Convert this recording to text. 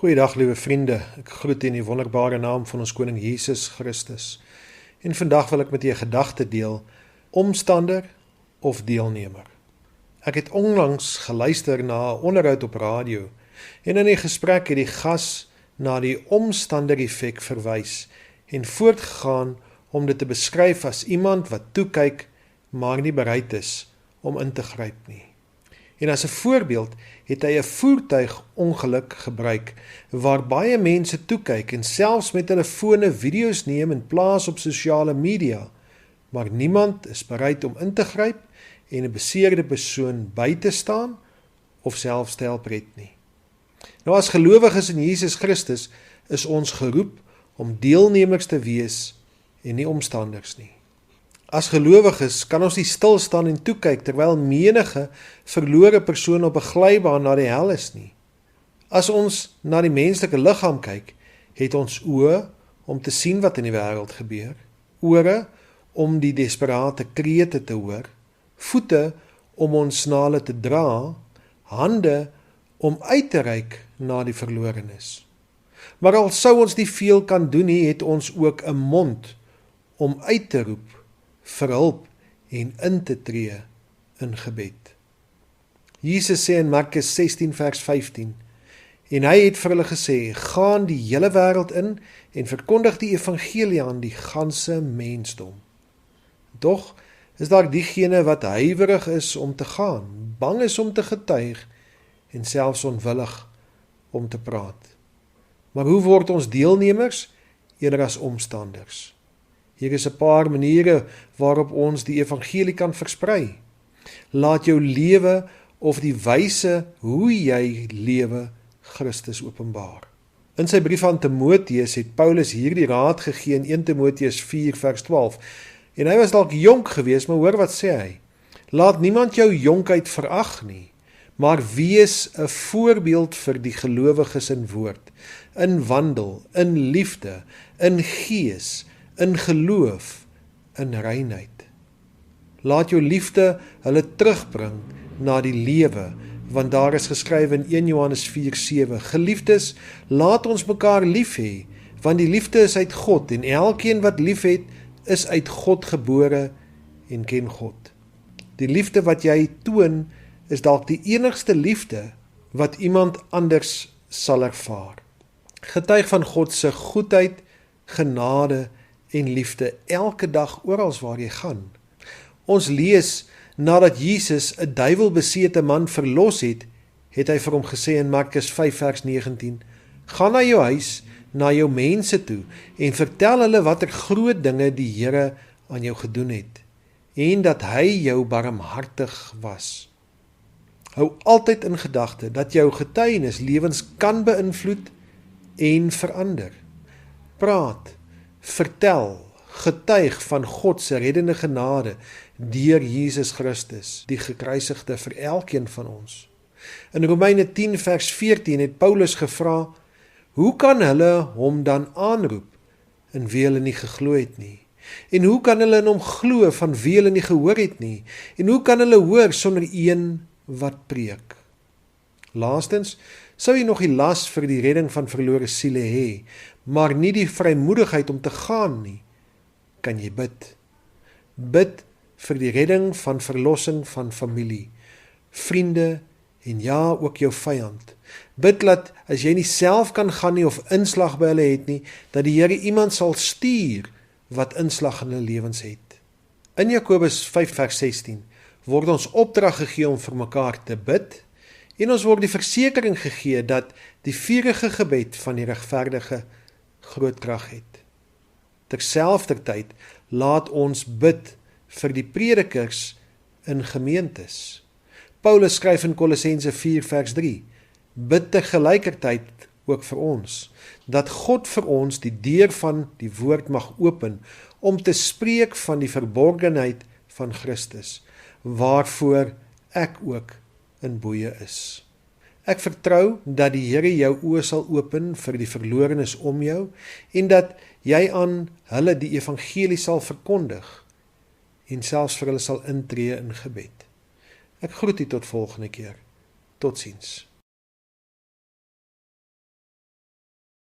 Goeiedag, liewe vriende. Ek groet u in die wonderbare naam van ons koning Jesus Christus. En vandag wil ek met u 'n gedagte deel, omstander of deelnemer. Ek het onlangs geluister na 'n onderhoud op radio, en in die gesprek het die gas na die omstander effek verwys en voortgegaan om dit te beskryf as iemand wat toekyk, maar nie bereid is om in te gryp nie. En as 'n voorbeeld het hy 'n voertuigongeluk gebruik, waar baie mense toekyk en selfs met hulle fone video's neem en plaas op sosiale media, maar niemand is bereid om in te gryp en 'n beseerde persoon by te staan of selfs te help red nie. Nou as gelowiges in Jesus Christus is ons geroep om deelnemers te wees en nie omstanders nie. As gelowiges kan ons nie stil staan en toekyk terwyl menige verlore persoon op 'n glybaan na die hel is nie. As ons na die menslike liggaam kyk, het ons oë om te sien wat in die wêreld gebeur, ore om die desperate krete te hoor, voete om ons na hulle te dra, hande om uit te reik na die verlorenes. Maar al sou ons nie veel kan doen nie, het ons ook 'n mond om uit te roep vir hulp en in te tree in gebed. Jesus sê in Markus 16 vers 15, en hy het vir hulle gesê, gaan die hele wêreld in en verkondig die evangelie aan die ganse mensdom. Doch is daar diegene wat huiwerig is om te gaan, bang is om te getuig en selfs onwillig om te praat. Maar hoe word ons deelnemers eerder as omstanders? Hier is 'n paar maniere waarop ons die evangelie kan versprei. Laat jou lewe of die wyse hoe jy lewe Christus openbaar. In sy brief aan Timoteus het Paulus hierdie raad gegee in 1 Timoteus 4 vers 12. En hy was dalk jonk geweest, maar hoor wat sê hy. Laat niemand jou jonkheid verag nie, maar wees 'n voorbeeld vir die gelowiges in woord, in wandel, in liefde, in gees, in geloof, in reinheid. Laat jou liefde hulle terugbring na die lewe, want daar is geskrywe in 1 Johannes 4:7, geliefdes, laat ons mekaar lief hê, want die liefde is uit God, en elkeen wat lief het, is uit God gebore en ken God. Die liefde wat jy toon, is dalk die enigste liefde wat iemand anders sal ervaar. Getuig van God se goedheid, genade en liefde elke dag oral waar jy gaan. Ons lees, nadat Jesus 'n duiwelbesete man verlos het, het hy vir hom gesê in Markus 5 vers 19, gaan na jou huis, na jou mense toe, en vertel hulle watter groot dinge die Here aan jou gedoen het, en dat hy jou barmhartig was. Hou altyd in gedagte dat jou getuienis lewens kan beïnvloed en verander. Praat, vertel, getuig van God se reddende genade deur Jesus Christus, die gekruisigde vir elkeen van ons. In Romeine 10 vers 14 het Paulus gevra, hoe kan hulle hom dan aanroep in wie hulle nie geglo het nie? En hoe kan hulle in hom glo van wie hulle nie gehoor het nie? En hoe kan hulle hoor sonder een wat preek? Laastens, sou jy nog die las vir die redding van verlore siele hê, maar nie die vrymoedigheid om te gaan nie, kan jy bid. Bid vir die redding van verlossing van familie, vriende en ja, ook jou vyand. Bid dat as jy nie self kan gaan nie of inslag by hulle het nie, dat die Here iemand sal stuur wat inslag in hulle lewens het. In Jakobus 5 vers 16 word ons opdrag gegee om vir mekaar te bid, en ons word die versekering gegee dat die vurige gebed van die regverdige groot krag het. Terselfdertyd laat ons bid vir die predikers in gemeentes. Paulus skryf in Kolossense 4 vers 3, bid tegelykertyd ook vir ons, dat God vir ons die deur van die woord mag open, om te spreek van die verborgenheid van Christus, waarvoor ek ook in boeye is. Ek vertrou dat die Here jou oë sal open vir die verlorenes om jou, en dat jy aan hulle die evangelie sal verkondig, en selfs vir hulle sal intree in gebed. Ek groet u tot volgende keer. Totsiens.